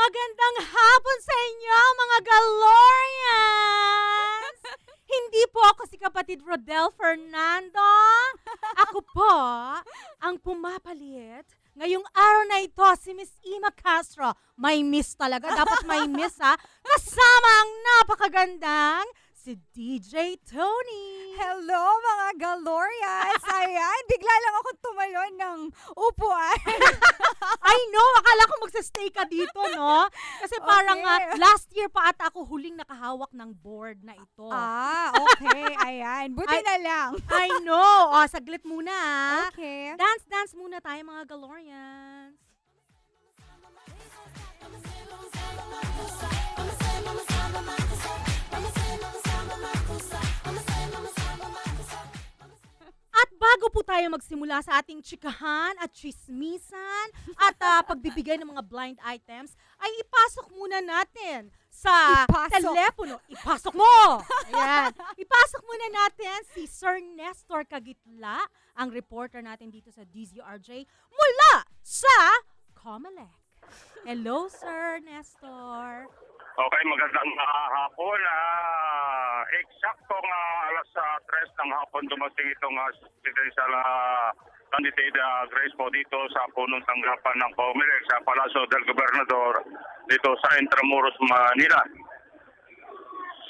Magandang hapon sa inyo, mga Galorians! Hindi po ako si kapatid Rodel Fernando. Ako po ang pumapalit. Ngayong araw na ito, si Miss Ima Castro. May miss talaga. Dapat may miss, ha? Kasama ang napakagandang si DJ Tony. Hello mga Galorians! Ayan, bigla lang ako tumalon ng upuan. I know, akala ko magsastay ka dito, no? Kasi parang last year pa ata ako huling nakahawak ng board na ito. Okay. Ayan, buti na lang. I know. O, saglit muna, ha? Okay. Dance muna tayo, mga Galorians. At bago po tayo magsimula sa ating chikahan at chismisan at pagbibigay ng mga blind items, ay ipasok muna natin sa telepono. Ipasok mo! Ayan. Ipasok muna natin si Sir Nestor Cagitla, ang reporter natin dito sa DZRJ, mula sa Comelec. Hello, Sir Nestor. Okay, magandang hapon. Eksaktong alas 3 ng hapon dumating itong presidential candidate Grace po dito sa punong tanggapan ng Comelec sa Palacio del Gobernador dito sa Intramuros, Manila.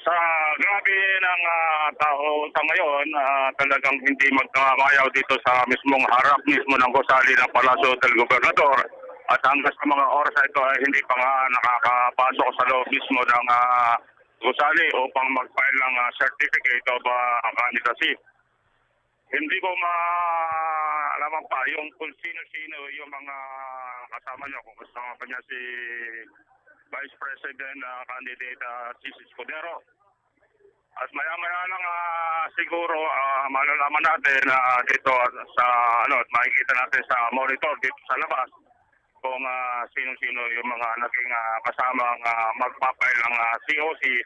Sa grabe ng tao sa ngayon, talagang hindi magkamayaw dito sa mismong harap mismo ng gusali ng Palacio del Gobernador. At hanggang sa mga oras na ito ay hindi pa nga nakakapasok sa loob mismo ng gusali upang mag-file ng certificate of candidacy. Hindi ko malaman pa yung kung sino-sino yung mga kasama niyo. Kung kasama pa niya si Vice President candidate Chis Escudero. At maya-maya lang siguro malalaman natin dito sa makikita natin sa monitor dito sa labas kung sino-sino yung mga naging kasamang magpapail ng COC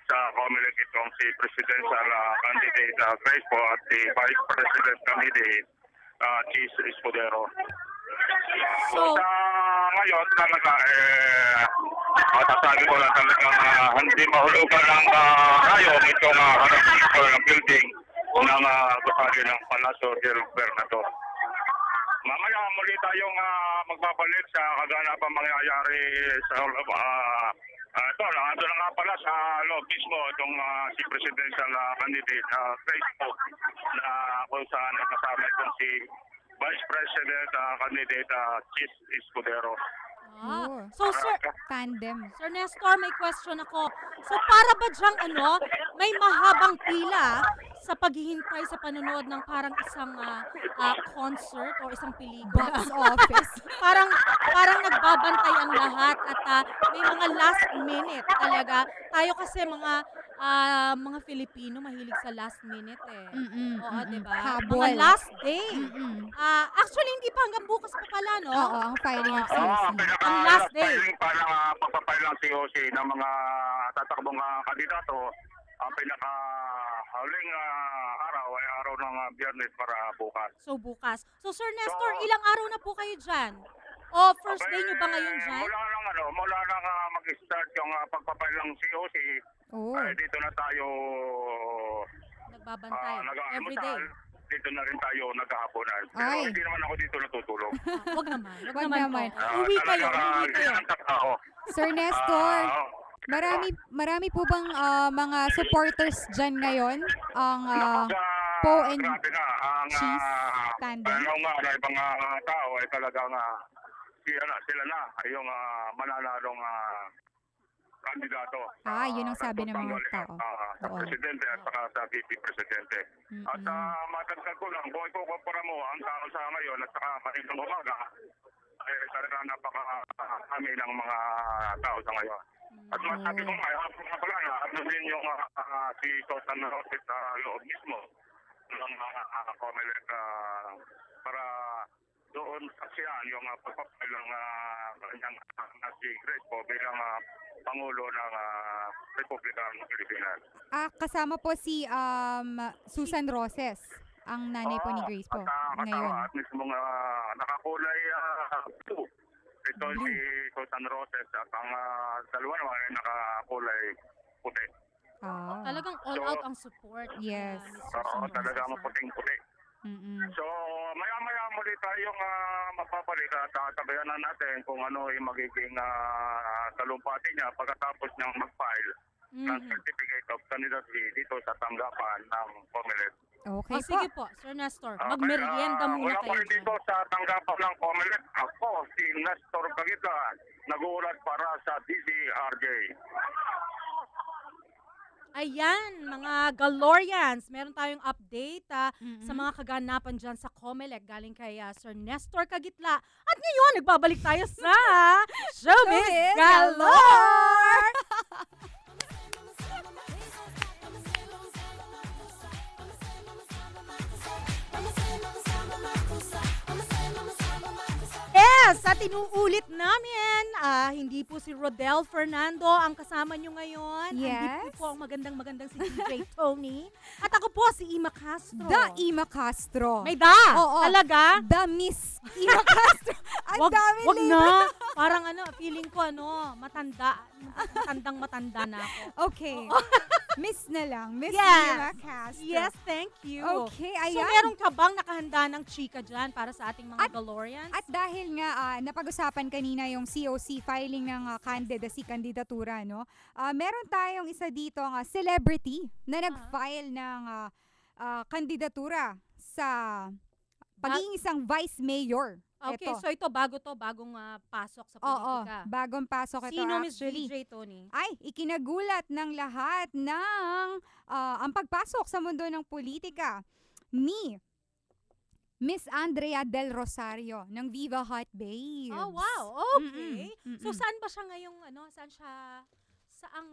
sa Comelec itong si Presidential Candidate Grace po at si Vice President Candidate Chis Escudero. So sa ngayon talaga masasabi ko na talagang hindi mahulugan ng rayon itong harap dito ng building ng gusali ng Palacio del Gobernador. Mamaya muli tayong magbabalik sa kaganapang mangyayari sa ito, nandito na nga pala sa loob mismo itong si Presidential Candidate Grace po na kung saan nakasama itong si Vice President Candidate Chis Escudero. So Sir Nestor, may question ako. So para ba dyang may mahabang pila sa paghihintay sa panonood ng parang isang concert o isang pelikula? Box office. parang nagbabantay ang lahat at may mga last minute talaga. Tayo kasi mga Filipino mahilig sa last minute eh. Oo, diba? Habol. Mga last day. Actually, hindi pa hanggang bukas pa pala, no? Oo, ang filing of COC. Ang last day. Parang pagpapail ng COC ng mga tatakbong kandidato, ang pinakahuling araw ay araw ng Biyernes para bukas. So bukas. So Sir Nestor, ilang araw na po kayo dyan? O first day nyo ba ngayon dyan? Mula lang mag-start yung pagpapail ng COC, dito na tayo nagbabantay every day. Dito na rin tayo naghahaponan. Pero hindi naman ako dito natutulog. Wag naman. Uwi kayo. Sir Nestor, marami po bang mga supporters dyan ngayon? Ang Po and Chis tandem? Ibang tao ay talagang sila na ay yung mananalong kandidato. Yun ang sabi ng mga tao. Sa Presidente at saka sa VP Presidente. At matagdag ko lang, kung ikukumpara mo ang tao sa ngayon at saka kanina umaga, ay talaga napakakami ng mga tao sa ngayon. At masabi ko nga, hapon na pala na, at din yung si Susan Roset sa loob mismo ng Comelec para doon saksiyan yung pagpapail ng kanyang si Grace po bilang Pangulo ng Republika ng Pilipinas. Kasama po si Susan Roses, ang nanay po ni Grace po ngayon. At mismo nakakulay blue Ito si Susan Roses at ang dalawa naman ay nakakulay puti. Talagang all out ang support. Yes. Miss Oo, Susan talagang Roses, puting-puti. So, maya-maya muli tayong mapapalik at sabayan na natin kung ano yung magiging talumpati niya pagkatapos niyang mag-file ng Certificate of Candidacy dito sa tanggapan ng COMELEC. Okay sige po, Sir Nestor. Okay, Magmerienda muna mula kayo pa rin dyan. dito sa tanggapan ng COMELEC, ako si Nestor Cagita, nag-uulat para sa DZRJ. Ayan, mga Galorians, meron tayong update sa mga kaganapan dyan sa COMELEC galing kay Sir Nestor Cagitla. At ngayon, nagbabalik tayo sa Showbiz Galore! Yes, at inuulit namin, hindi po si Rodel Fernando ang kasama nyo ngayon. Yes. Hindi po ang magandang si DJ Tony. At ako po si Ima Castro. The Ima Castro. May da! Oo. Talaga? The Miss Ima Castro. Ang dami wag label. na. Parang feeling ko matanda na ako. Okay. Miss na lang. Miss Yes. Ima Castro. Yes, thank you. Okay, So, ayan. meron ka bang nakahanda ng chika dyan para sa ating mga Galorians? At dahil nga napag-usapan kanina yung COC filing ng kandidatura, no? Meron tayong isa dito celebrity na nag-file ng kandidatura sa pagiging isang vice mayor. Okay, Ito. so ito bagong pasok sa Oo, politika. bagong pasok ito Sino, Miss actually. DJ Tony? Ay, ikinagulat ng lahat ng ang pagpasok sa mundo ng politika ni Miss Andrea Del Rosario ng Viva Hot Babes. Oh, wow. Okay. So, saan ba siya ngayong, saan siya, saang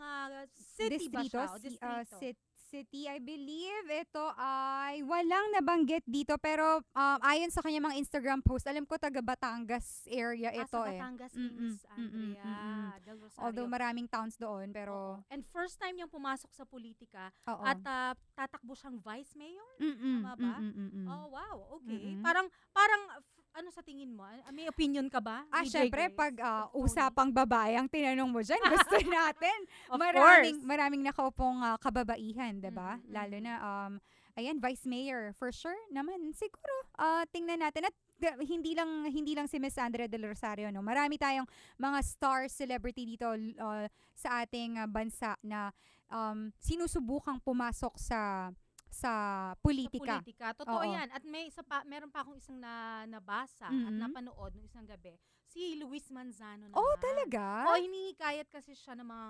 city ba Distrito, siya? O distrito? City, I believe ito ay walang nabanggit dito pero ayon sa kanya mga Instagram post, alam ko taga Batangas area ito sa Batangas, Miss Andrea Del Rosario. Although maraming towns doon pero And first time niyang pumasok sa politika oo. at tatakbo siyang vice mayor? Tama ba? Oh, wow. Okay. Parang ano sa tingin mo? May opinion ka ba? DJ Syempre, Grace? pag Tony? usapang babae ang tinanong mo dyan, gusto natin. Of Maraming nakaupong kababaihan, diba? Lalo na, ayan, Vice Mayor, for sure naman. Siguro, tingnan natin. At hindi lang si Miss Andrea Del Rosario, no? Marami tayong mga star celebrity dito sa ating bansa na sinusubukang pumasok sa politika. Totoo Oo. yan. At meron pa akong isang nabasa at napanood ng isang gabi. Si Luis Manzano naman. Oh, talaga? Hinihikayat kasi siya ng mga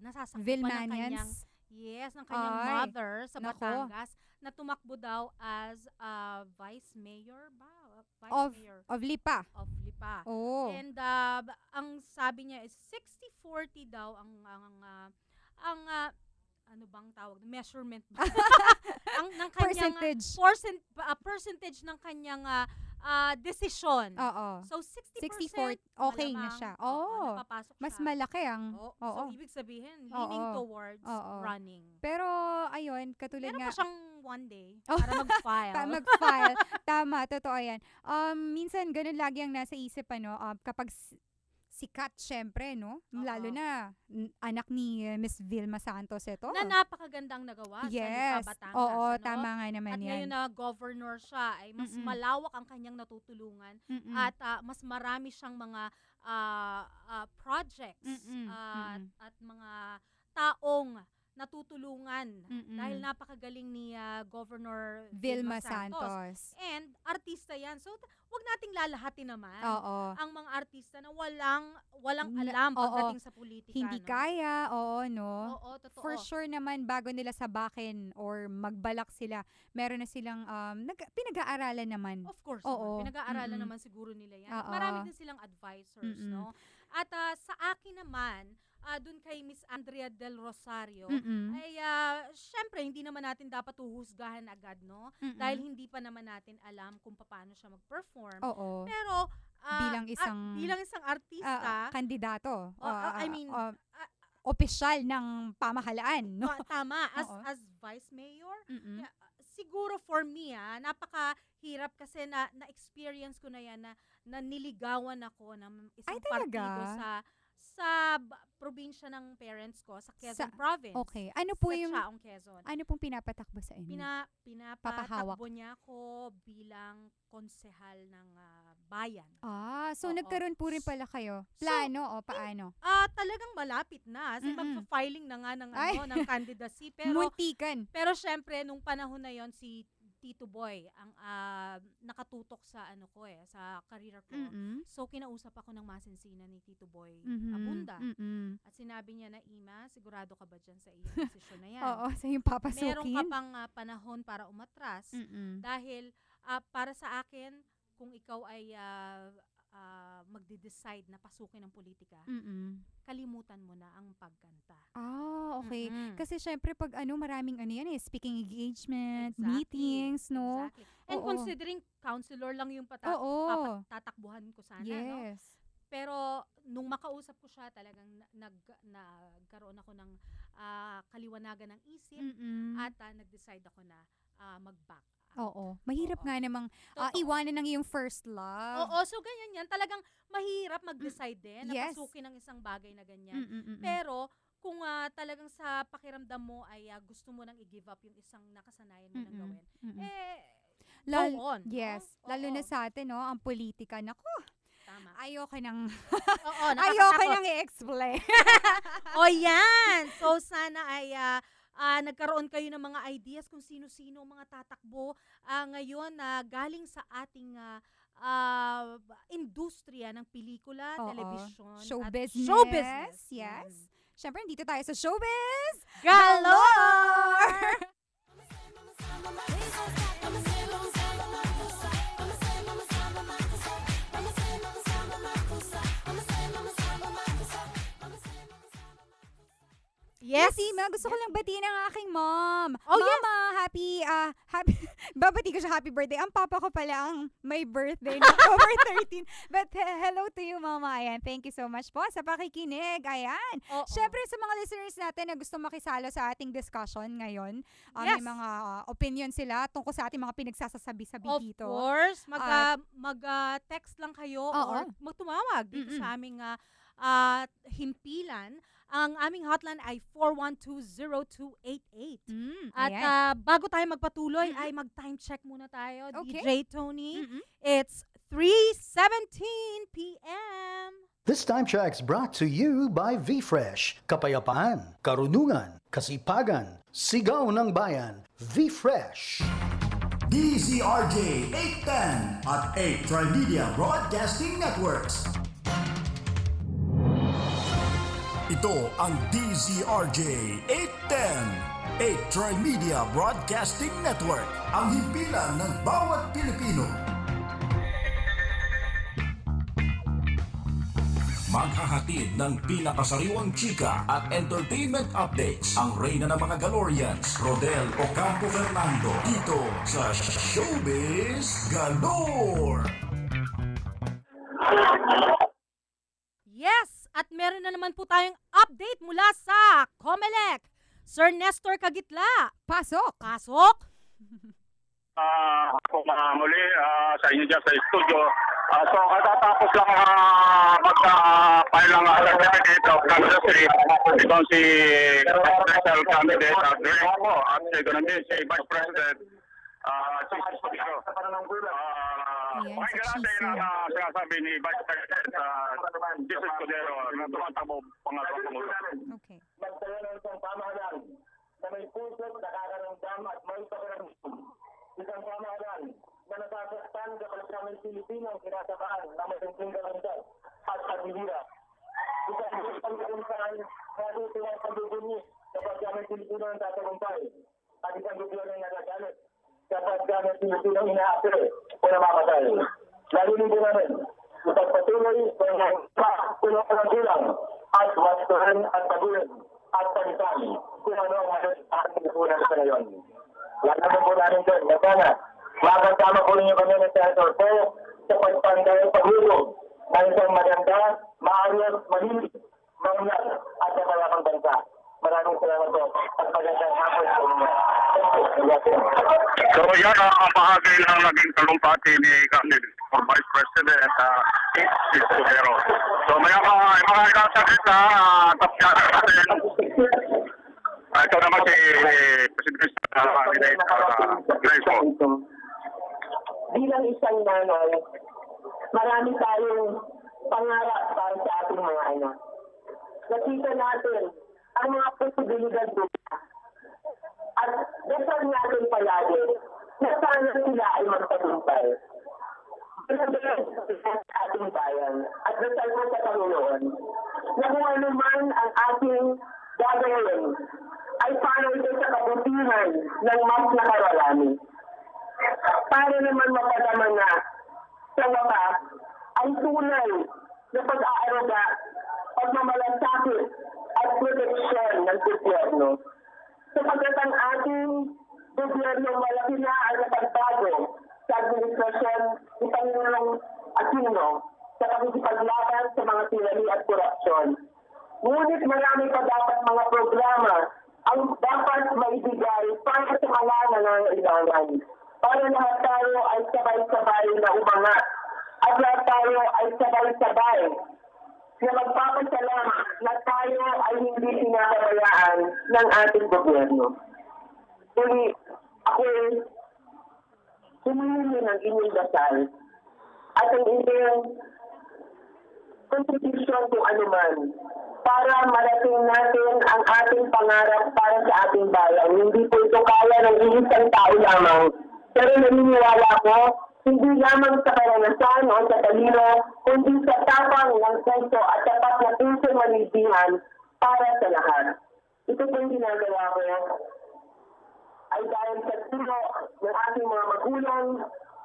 nasasakupan ng kanyang, Vilmanians? ng kanyang Ay, mother sa nako. Batangas na tumakbo daw as vice mayor ba? Of Mayor Lipa. of Lipa. Oh. And ang sabi niya is 60-40 daw ang ano bang tawag? Measurement ba? ng kanyang percentage ng kanyang desisyon. Oo. So 60% 60-40, okay na malamang, siya. napapasok Mas siya. malaki ang Oo. oo. So ibig sabihin, leaning Oo. towards Oo. running. Pero ayun, katulad Meron nga pa siyang one day para mag-file. mag-file. Tama, totoo yan. Minsan ganun lagi ang nasa isip kapag sikat syempre, no? Oo. Lalo na anak ni Miss Vilma Santos ito. Na napakagandang nagawa sa Yes. Lipa, Batangas. Oo, ano? tama nga naman At yan. ngayon na governor siya, ay mas malawak ang kanyang natutulungan at mas marami siyang mga projects at mga taong natutulungan dahil napakagaling ni Governor Vilma Santos. And artista yan. So, wag nating lalahatin naman Oo. ang mga artista na walang Na- alam oo. pagdating sa politika. Hindi no? kaya, oo, no? Oo, totoo. For sure naman, bago nila sabakin or magbalak sila, meron na silang pinag-aaralan naman. Of course, Oo. naman. Pinag-aaralan naman siguro nila yan. At Oo. marami din silang advisors, no? At sa akin naman, dun kay Miss Andrea Del Rosario, ay syempre hindi naman natin dapat uhusgahan agad, no? Dahil hindi pa naman natin alam kung paano siya mag-perform. Oo. Pero bilang isang artista, kandidato. I mean, opisyal ng pamahalaan, no? tama, Oo. as vice mayor, Mm-mm. yeah, siguro for me, napakahirap kasi na-experience ko na yan na niligawan ako ng isang talaga? partido sa probinsya ng parents ko sa Quezon Province. Okay. Ano po sa yung Chaong, Quezon. ano pong pinapatakbo sa inyo? Pinapatakbo niya ako bilang konsehal ng bayan. So Oo. nagkaroon po rin pala kayo. Plano o paano? Talagang malapit na. Kasi magpa-filing na nga ng, Ay. ng candidacy. Pero Muntikan. syempre, nung panahon na yon si Tito Boy ang nakatutok sa sa career ko. So kinausap ako ng masinsinan ni Tito Boy Abunda. At sinabi niya na, Ima, sigurado ka ba dyan sa iyong desisyon na yan? Oo, sa yung papasukin. Meron ka pang panahon para umatras dahil para sa akin, kung ikaw ay magde-decide na pasukin ng politika, kalimutan mo na ang pagkanta. Okay. Kasi syempre pag maraming yan speaking engagement, Exactly. meetings, no? Exactly. And Oo. considering counselor lang yung tatakbuhan ko sana, no? Yes. Pero nung makausap ko siya, talagang nagkaroon ako ng kaliwanagan ng isip at nag-decide ako na mag-back. Oo. Mahirap nga namang Totoo. iwanan ng iyong first love. Oo, so ganyan yan. Talagang mahirap mag-decide din na Yes. pasukin ng isang bagay na ganyan. Pero kung talagang sa pakiramdam mo ay gusto mo nang i-give up yung isang nakasanayan mo nang gawin, go on. Yes. No? Lalo Oo. na sa atin, no? Ang politika. Naku, Tama. ayoko nang, Oo, ayoko nakakatakot. nang i-explain. O yan! So sana ay nagkaroon kayo ng mga ideas kung sino-sino ang mga tatakbo ngayon na galing sa ating industriya ng pelikula, Oo. telebisyon, Show at business. show business. Yes. Siyempre, dito tayo sa showbiz. Galore! Yes. Ima, gusto ko lang batiin ang aking mom. Oh, yes. Mama, happy, babati ko siya happy birthday. Ang papa ko pala ang may birthday na October 13. But hello to you, Mama. Ayan, thank you so much po sa pakikinig. Ayan. Oo. Siyempre, sa mga listeners natin na gusto makisalo sa ating discussion ngayon, Yes. may mga opinion sila tungkol sa ating mga pinagsasasabi-sabi Of dito. course, mag-text lang kayo or magtumawag dito sa aming himpilan. Ang aming hotline ay 412-0288. At Ayan. bago tayo magpatuloy, ay mag-time check muna tayo. Okay. DJ Tony, it's 3:17 p.m. This time check's brought to you by V-Fresh. Kapayapaan, karunungan, kasipagan, sigaw ng bayan. V-Fresh. DZRJ 810 at 8 Trimedia Broadcasting Networks. Ito ang DZRJ 810, 8 Trimedia Broadcasting Network, ang himpilan ng bawat Pilipino. Maghahatid ng pinakasariwang chika at entertainment updates ang reyna ng mga Galorians, Rodel Ocampo Fernando, dito sa Showbiz Galore. Yes! At meron na naman po tayong update mula sa COMELEC. Sir Nestor Kagitla. Pasok! Pasok! Ako muli sa inyo dyan sa studio. So katatapos lang mag-file ng certificate of candidacy. Itong si presidential candidate at second si Vice President. Pakinggan natin ang sinasabi ni Vice President Jesus Cordero na tumatakbo pangalawang Pangulo. Okay. Magtayo ng isang pamahalaan na may puso't nakakaramdam at may pakiramdam. Isang pamahalaan na nasasaktan kapag kami Pilipino ang sinasabaan na masimpleng kalandag at pagbibira. Isang pagkakuntaan na tutuwa sa bubunyi kapag kami Pilipino ang tatagumpay. At isang gobyerno na nagagalit kapag kami Pilipino inaapir o namamatay. Lalinin po namin ipagpatuloy sa tulong ng bilang at wastuhan at pagulin at pagitami kung ano ang malit at pagkukunan sa ngayon. Lalaman po namin doon na sana makasama po ninyo kami ng Senator po sa pagpanday at paghulog ng isang maganda, maayos, mahilig, mangyat at napayapang bansa. Maraming salamat po. At magandang hapon po. So yan ang bahagi ng naging talumpati ni candidate for Vice President Isis Cordero. So may mga inasagot na tapos natin. Ito naman si President candidate Grace po. Bilang isang nanay, marami tayong pangarap para sa ating mga anak. Nakita natin ang mga posibilidad nila. At dasal natin palagi na sana sila ay magtagumpay. Pinabilang sa ating bayan at dasal ko sa Panginoon na kung ano man ang ating gagawin ay para ito sa kabutihan ng mas nakararami. Para naman mapadama na sa wakas ang tunay na pag-aaruga, pagmamalasakit at proteksyon ng gobyerno. Sapagkat ang ating gobyerno malaki na ang napagbago sa administrasyon ni Pangulong Aquino sa pakikipaglaban sa mga tirani at korupsyon. Ngunit marami pa dapat mga programa ang dapat maibigay para sa mga nangangailangan. Para lahat tayo ay sabay-sabay na umangat at lahat tayo ay sabay-sabay na magpapasalamat na tayo ay hindi pinapabayaan ng ating gobyerno. Uli, ako humihingi ng inyong dasal at ang inyong kontribusyon kung anuman para marating natin ang ating pangarap para sa ating bayan. Hindi po ito kaya ng iisang tao lamang. Pero naniniwala ko, hindi lamang sa karanasan o sa talino, kundi sa tapang ng puso at tapat na pusong manilbihan para sa lahat. Ito po yung ginagawa ko ay dahil sa turo ng ating mga magulang,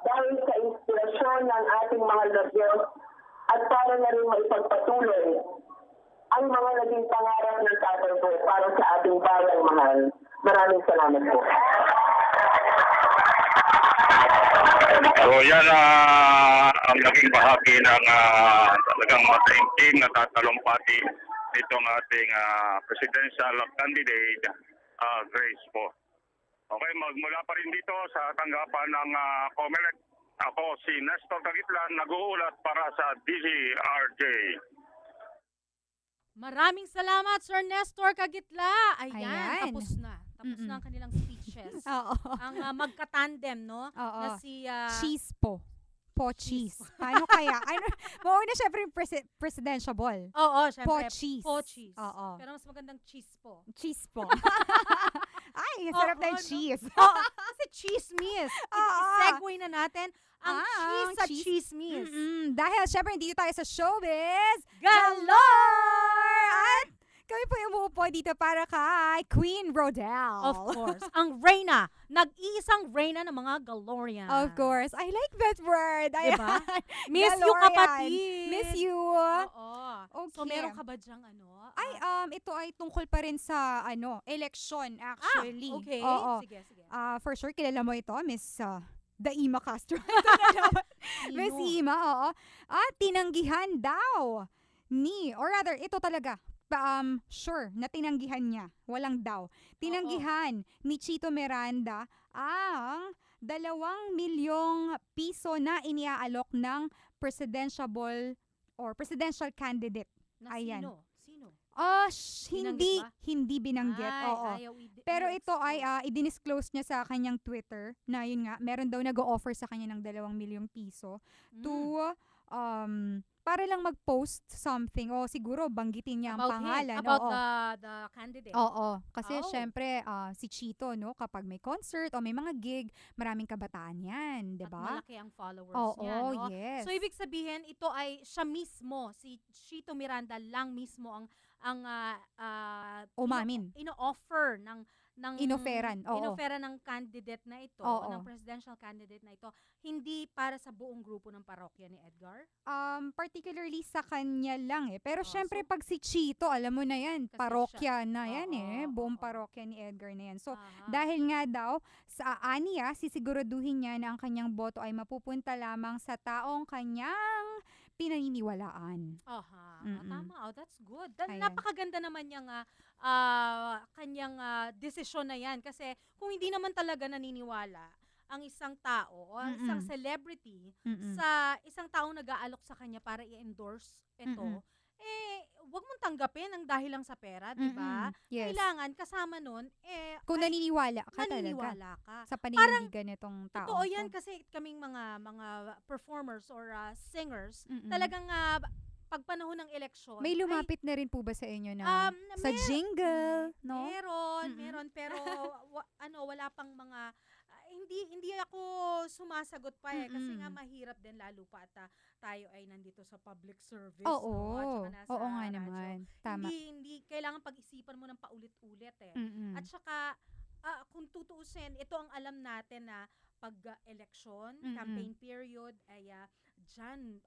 dahil sa inspirasyon ng ating mga Diyos, at para na rin maipagpatuloy ang mga naging pangarap ng tatay ko para sa ating bayang mahal. Maraming salamat po. So yan ang naging bahagi ng talagang mataimtim na tatalumpati nitong ating presidential candidate Grace po. Okay, magmula pa rin dito sa tanggapan ng COMELEC. Ako si Nestor Cagitlan, nag-uulat para sa DZRJ. Maraming salamat, Sir Nestor Cagitla. Ayan, Ayan. tapos na. Tapos na ang kanilang speeches. Oo. Ang magka-tandem, no? Oo. Na si... Cheese po. Po cheese. Paano kaya? Mauna syempre yung presidential ball. Oo, syempre. Po cheese. Po cheese. Oo. Pero mas magandang cheese po. Cheese po. Ay, sarap na yung no? cheese. Oo, kasi chismis. Oo. I-segue na natin ang cheese sa cheese. chismis. Dahil syempre dito tayo sa showbiz. Galore! At kami po yung umuupo dito para kay Queen Rodel. Of course. Ang Reyna. Nag-iisang Reyna ng mga Galorian. Of course. I like that word. Diba? Ayan. Miss you, Galorian. kapatid. Miss you. Oo. Okay. So, meron ka ba dyang ano? Ay, ito ay tungkol pa rin sa election actually. Okay. Oo. Sige, sige. For sure, kilala mo ito, Miss Daima Castro. Ito na naman. Miss Ima, oo. Tinanggihan daw or rather, ito talaga, sure, na tinanggihan niya. Walang daw. Tinanggihan ni Chito Miranda ang 2 milyong piso na iniaalok ng presidential candidate. Na Ayan. Sino? Hindi ba? hindi binanggit. Ay, Oo. ayaw Pero ito ay i-disclose niya sa kanyang Twitter na yun nga, meron daw nag-o-offer sa kanya ng 2 milyong piso to para lang mag-post something o siguro banggitin niya ang pangalan. About the candidate. Oo. Kasi Oh. syempre si Chito, no, kapag may concert o may mga gig, maraming kabataan yan, 'di At ba? malaki ang followers Oo, niya, no? yes. So, ibig sabihin, ito ay siya mismo, si Chito Miranda lang mismo ang Umamin. ino-offer ng Inoferan, oo. inoferan ng candidate na ito, Oo. ng presidential candidate na ito, hindi para sa buong grupo ng parokya ni Edgar. Particularly sa kanya lang Pero Oh, syempre so- pag si Chito, alam mo na yan, Kasi parokya na yan Oo, Buong oo. parokya ni Edgar na yan. So, Aha. dahil nga daw, sa aniya, sisiguraduhin niya na ang kanyang boto ay mapupunta lamang sa taong kanyang pinaniniwalaan. Aha, Mm-mm. tama. That's good. Ayan. Napakaganda naman yung kanyang desisyon na yan. Kasi kung hindi naman talaga naniniwala ang isang tao o ang isang Mm-mm. celebrity Mm-mm. sa isang taong nag-aalok sa kanya para i-endorse ito, Mm-mm. wag mong tanggapin ang dahil lang sa pera, di ba? Mm-mm. Yes. Kailangan kasama nun, Kung naniniwala ka talaga naniniwala ka. sa paninindigan nitong tao. Totoo yan kasi kaming mga performers or singers, Mm-mm. talagang pag panahon ng eleksyon, May ay, lumapit na rin po ba sa inyo na sa jingle, no? Meron, pero wala pang mga hindi ako sumasagot pa kasi nga mahirap din lalo pa at tayo ay nandito sa public service, Oo. no? At saka nasa Oo nga radyo. naman. Tama. Hindi kailangan pag-isipan mo ng paulit-ulit Mm-mm. At saka kung tutuusin, ito ang alam natin na pag-election, campaign period ay dyan,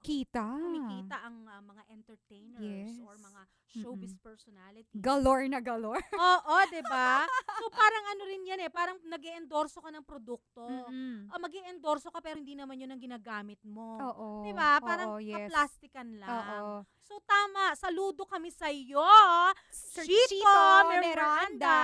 Kita. kumikita ang mga entertainers Yes. or mga showbiz personalities. Galore na galore. Oo, 'di ba? So parang rin 'yan parang nag-e-endorso ka ng produkto. Mm-mm. Mag-e-endorso ka pero hindi naman 'yun ang ginagamit mo. Oo. 'Di ba? Parang Oo, yes. plastikan lang. Oo. So tama, saludo kami sa iyo, Sir Chito Chito Miranda.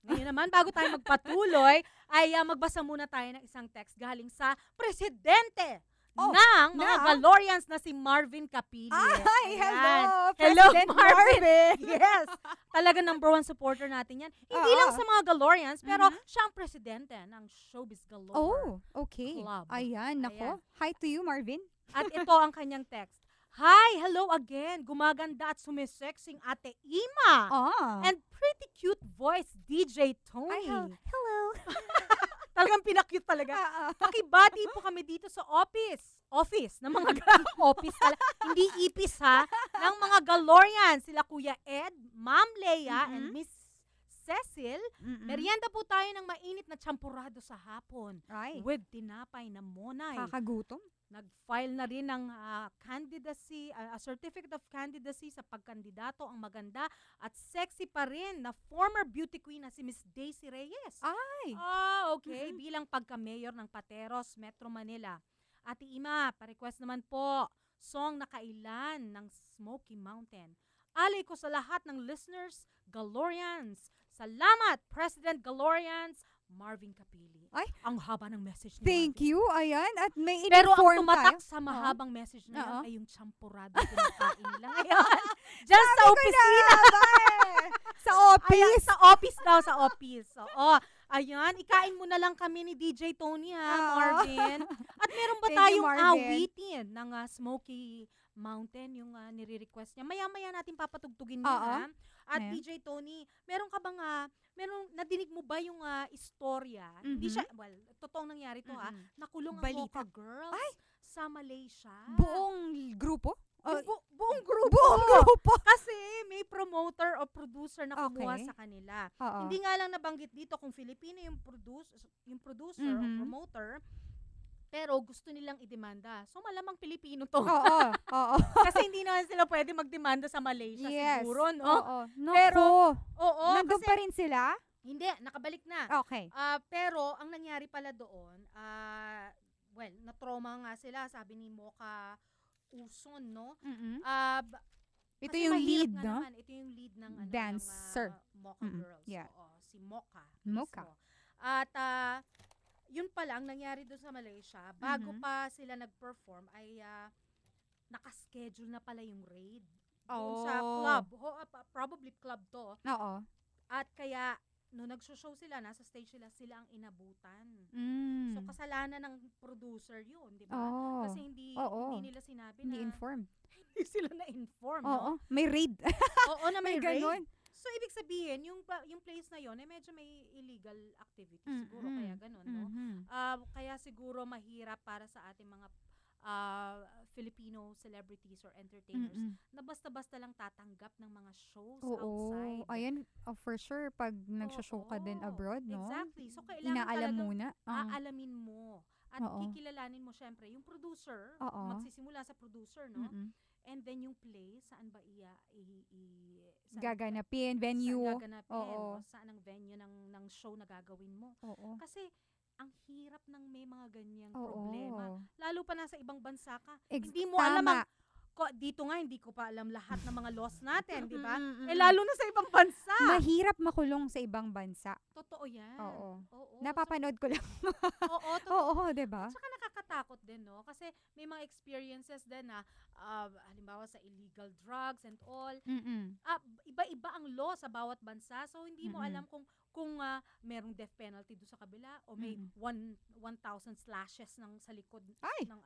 Ngayon naman, bago tayo magpatuloy, ay magbasa muna tayo ng isang text galing sa presidente ng mga Galorians na si Marvin Capili. Ay, Ayan. hello, Hello, President Marvin. Marvin. Yes. Talaga #1 supporter natin yan. Hindi lang sa mga Galorians, pero siya ang presidente ng Showbiz Galore Oh, okay. Club. Ayan, nako. Ayan. Hi to you, Marvin. At ito ang kanyang text. Hi, hello again. Gumaganda at sumisexing Ate Ima. And pretty cute voice, DJ Tony. Hello. Talagang pinakute talaga. Pakibati po kami dito sa office ng mga office hindi ipis ng mga Galorians. Sila Kuya Ed, Ma'am Leia, and Miss Cecil. Merienda po tayo ng mainit na champurado sa hapon with tinapay na monay. Kakagutom. Nag-file na rin ng candidacy, a certificate of candidacy sa pagkandidato ang maganda at sexy pa rin na former beauty queen na si Miss Daisy Reyes. Ay. Okay. Bilang pagka-mayor ng Pateros, Metro Manila. Ate Ima, pa-request naman po, song na Kailan ng Smoky Mountain. Alay ko sa lahat ng listeners, Galorians. Salamat, President Galorians, Marvin Capili. Ay, ang haba ng message ni Thank Marvin. you. Ayan. At may Pero ang in-inform tumatak tayo. sa mahabang message na yan ay yung champurado na kinakain nila ngayon. Diyan sa Sabi ko opisina. Sa office. Ayan, sa office daw, sa office. Oo. Ayan, ikain mo na lang kami ni DJ Tony Marvin. At meron ba Thank you, tayong Marvin. awitin ng Smoky Mountain, yung nire-request niya? Maya-maya natin papatugtugin yun, At Ayan. DJ Tony, meron ka bang, nadinig mo ba yung istorya? Hindi siya, totoong nangyari to nakulong ang Balita. Mocha Girls sa Malaysia. Buong grupo? Buong grupo. Buong grupo. Kasi may promoter o producer na kumuha Okay. sa kanila. Oo. Hindi nga lang nabanggit dito kung Filipino yung producer o promoter, pero gusto nilang idemanda. So malamang Pilipino to. Oo. Kasi hindi naman sila pwede magdemanda sa Malaysia siguro, no? Oo. Pero, oo, nandun kasi, pa rin sila? hindi, nakabalik na. Okay. Pero ang nangyari pala doon, na-trauma nga sila, sabi ni Mocha Uson, no? Ito Kasi yung mahirap lead, nga no? naman. Ito yung lead ng Dancer. Mocha Girls. Yeah. Oo, si Mocha. Mocha. Mismo. At yun pala ang nangyari doon sa Malaysia, bago pa sila nag-perform ay nakaschedule na pala yung raid doon sa club. Probably club to. Oo. At kaya nung nagso-show sila, nasa stage sila ang inabutan. So kasalanan ng producer yun, di ba? Kasi hindi nila sinabi Hindi na informed. hindi sila na-inform, Oo. no? May raid. Oo, na may raid. ganun. So, ibig sabihin, yung place na yun, medyo may illegal activity siguro, kaya ganun, no? Kaya siguro mahirap para sa ating mga Filipino celebrities or entertainers na basta-basta lang tatanggap ng mga shows outside. Ayan, for sure, pag nagsashow ka din abroad, no? Exactly. So, kailangan Inaalam talagang muna. aalamin mo. At kikilalanin mo, syempre, yung producer, magsisimula sa producer, no? And then yung play, saan ba saan Gaganapin, saan venue. gaganapin? Oo. O saan ang venue ng show na gagawin mo? Oo. Kasi ang hirap ng may mga ganyang Oo. problema. Lalo pa nasa ibang bansa ka. Ex- Hindi mo alam tama. dito nga hindi ko pa alam lahat ng mga laws natin, di ba? Mm, mm, Eh mm. lalo na sa ibang bansa. Mahirap makulong sa ibang bansa. Totoo yan. Oo. Oo. Napapanood ko lang. Oo, totoo. Oo, 'di ba? Tsaka nakakatakot din, no? Kasi may mga experiences din na, halimbawa sa illegal drugs and all, Mm. iba-iba ang law sa bawat bansa. So, hindi mo Mm-mm. alam kung merong death penalty do sa kabila o may Mm. 1,000 slashes sa likod Ay! ng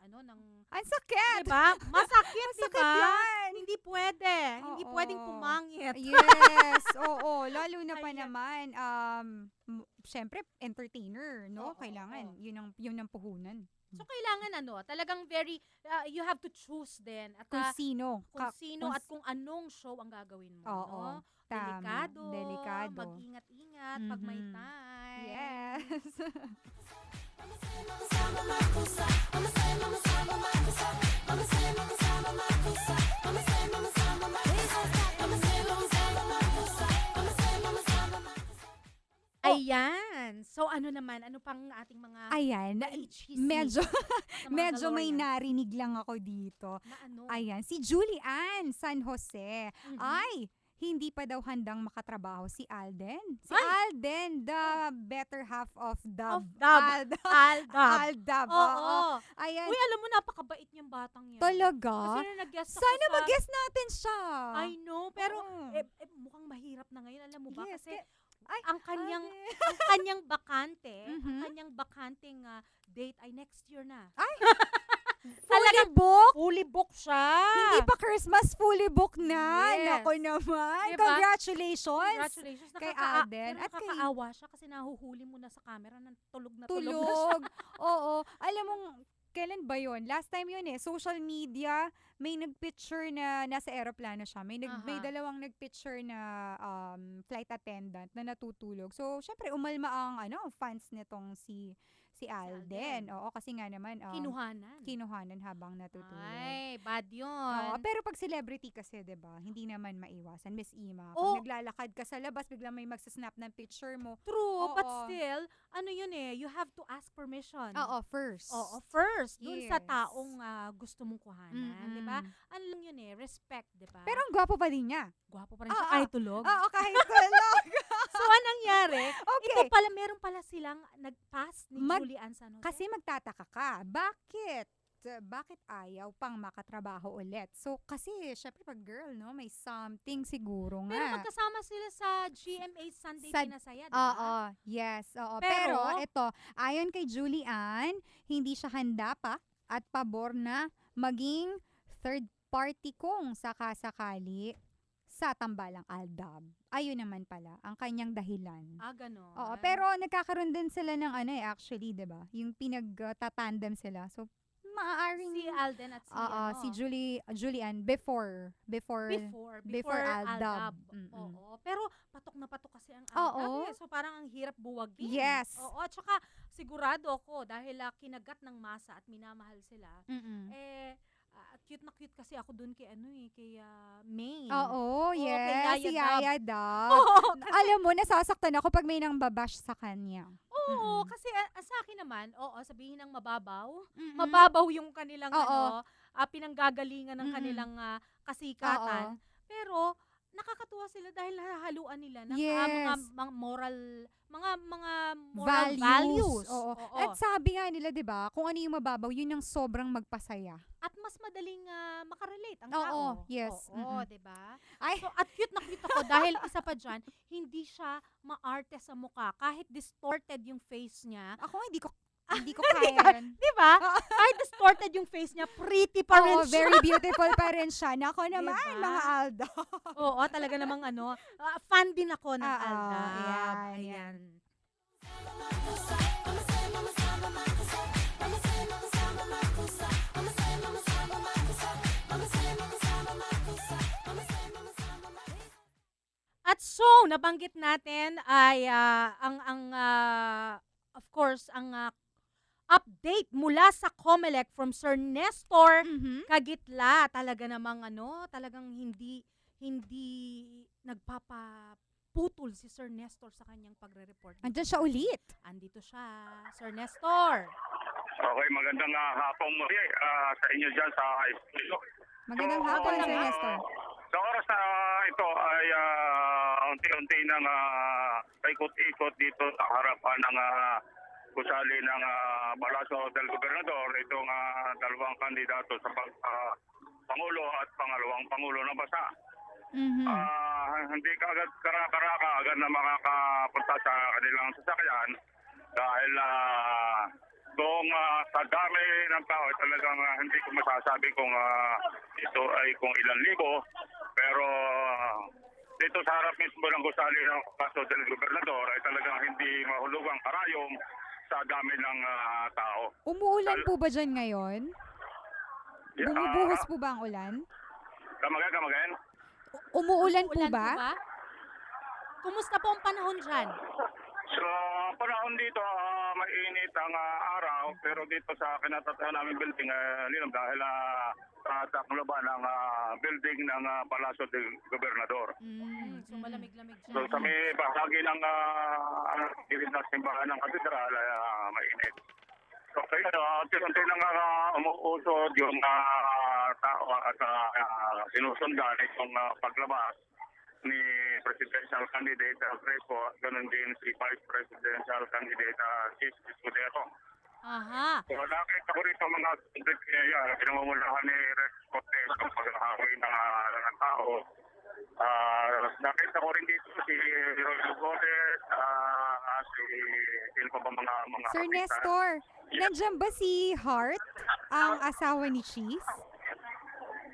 Ang sakit. diba? Masakit, Sakit diba? yan. Hindi pwede. Hindi Oo. pwedeng pumangit. Yes, oo. Lalo na pa Ayan. naman, syempre, entertainer, no? Oo, Kailangan, oo. yun ang puhunan. So, kailangan talagang very, you have to choose din. At Kung sino. kung sino at kung anong show ang gagawin mo. Oo, No? tama. Delikado. Delikado. Mag-ingat-ingat pag may Mhm. time. Yes. Ayan. So, ano naman? Ano pang ating mga Ayan, maichismis medyo, sa mga medyo may Galorians? narinig lang ako dito. Na ano? Ayan, si Julian San Jose. Mhm. Ay, hindi pa daw handang makatrabaho si Alden. Si Ay! Alden, the better half of Dub. Of Dub. Aldab. Aldab. Aldab. Oo. Oo. Ayan. Uy, alam mo, napakabait niyang batang yan. Talaga? Kasi nung nag-guest ako Sana sa- mag-guess natin siya. I know, pero Oo. mukhang mahirap na ngayon. Alam mo ba? Yes, Kasi ay, ang kanyang Alden. ang kanyang bakante, ang Mhm. kanyang bakanting date ay next year na. Ay! Talagang Fully booked? fully booked siya. Hindi pa Christmas, fully booked na. Yes. Nako naman. Diba? Congratulations. Congratulations. Kay Nakaka- Alden pero at kay- nakakaawa siya kasi nahuhuli mo na sa camera na tulog na siya. Tulog. Oo. Alam mong, kailan ba yun? Last time yun social media, may nag-picture na nasa aeroplano siya. May Aha. dalawang nag-picture na flight attendant na natutulog. So, syempre, umalma ang fans nitong si Alden. Oo, kasi nga naman, kinuhanan habang natutulog. Ay, bad yun. Oo, pero pag celebrity kasi, 'di ba, hindi naman maiwasan, Miss Ima. Pag Oo. naglalakad ka sa labas, biglang may magsasnap ng picture mo. True, but Oo. still, ano yun you have to ask permission. Oo, first. Oo, first. Dun sa Yes. taong gusto mong kuhanan, di ba? Mm-mm. Ano lang yun respect, di ba? Pero ang gwapo pa din niya. gwapo pa rin siya Oo. kahit tulog. Oo, kahit tulog. So, anong nangyari? Okay. Ito pala, meron pala silang nag-pass ni Mag- Julian San Jose. Kasi magtataka ka, bakit ayaw pang makatrabaho ulit? So, kasi, syempre, pag girl, no, may something siguro Pero nga. magkasama sila sa GMA Sunday Sa- Pinasaya, di ba? Oo, yes. Oo. Pero, Pero- ito, ayon kay Julian, hindi siya handa pa at pabor na maging third party kung sakasakali sa tambalang Aldab. Ayun naman pala, ang kanyang dahilan. Ganon. Oo, pero nagkakaroon din sila ng actually, 'di ba? Yung pinagtatandem sila. So, maaaring Si Alden at si, si Julian before before Aldab. Oo. Pero patok na patok kasi ang Oo. Aldab. So parang ang hirap buwagin. Yes. Oo. At saka sigurado ako dahil kinagat ng masa at minamahal sila. Mm-mm. Cute na cute kasi ako dun kay kay May. Oo, kay yes, si Yaya Yaya Dab. Oo, Alam mo, nasasaktan ako pag may nang babash sa kanya. Oo, Mm-mm. kasi sa akin naman, sabihin ng mababaw. Mm-mm. Mababaw yung kanilang Oo. pinanggagalingan ng Mm-mm. kanilang kasikatan. Oo. Pero nakakatuwa sila dahil nahahaluan nila ng Yes. mga moral values. Oo. Oo. At sabi nga nila, 'di ba, kung ano yung mababaw, yun ang sobrang magpasaya. At mas madaling makarelate ang Oo, tao. yes. Oo, Mm-mm. 'di ba? Ay, So, at cute na cute ako dahil isa pa dyan, hindi siya maarte sa mukha. Kahit distorted yung face niya. ako nga, hindi ko Hindi kaya yun. Di ba? Kahit distorted yung face niya, pretty pa rin Oo, siya. very beautiful pa rin siya. Nako naman, Diba? mga Aldo. Oo, talaga namang fan din ako ng Oo, Aldab. ayan. Ayan. At so, nabanggit natin ay of course, ang update mula sa COMELEC from Sir Nestor Mhm. Kagitla. Talaga namang talagang hindi nagpapaputol si Sir Nestor sa kanyang pagre-report. Andyan siya ulit. Andito siya, Sir Nestor. Okay, magandang hapon muli sa inyo dyan sa studio. Magandang So, hapon, Sir magandang Nestor. Sa oras na ito ay unti-unti nang paikot-ikot dito sa harapan ng gusali ng Palasyo del Gobernador, itong dalawang kandidato sa Pangulo at pangalawang Pangulo ng Bansa. Mhm. Hindi ka agad karaka agad na makakapunta sa kanilang sasakyan dahil kung sa dami ng tao talagang hindi ko masasabi kung ito ay kung ilan libo, pero dito sa harap mismo ng gusali ng Palasyo del Gobernador ay talagang hindi mahulugang karayom sa dami ng tao. Umuulan po ba dyan ngayon? Bumubuhos po ba ang ulan? Kamagayan? Umuulan po Ulan ba? Kumusta po ang panahon dyan? So, panahon dito, mainit ang araw, pero dito sa kinatatahan namin building, linom dahil sa kluban ng building ng Palasyo del Gobernador. So malamig-lamig So, dyan. sa may bahagi ng gilid ng simbahan ng katedral, mainit. So, kaya unti-unti nang umuusod yung tao at sinusundan itong paglabas ni Presidential Candidate Crespo, ganun din si Vice Presidential Candidate Chis Escudero. Aha. So, nakita ko rito mga pinamumulahan ni Rex Cortez ang paghahawi ng tao. Nakita ko rin dito si Rolando Gomez, sino pa ba mga Sir artista? Nestor, nandiyan ba si Hart, ang asawa ni Cheese?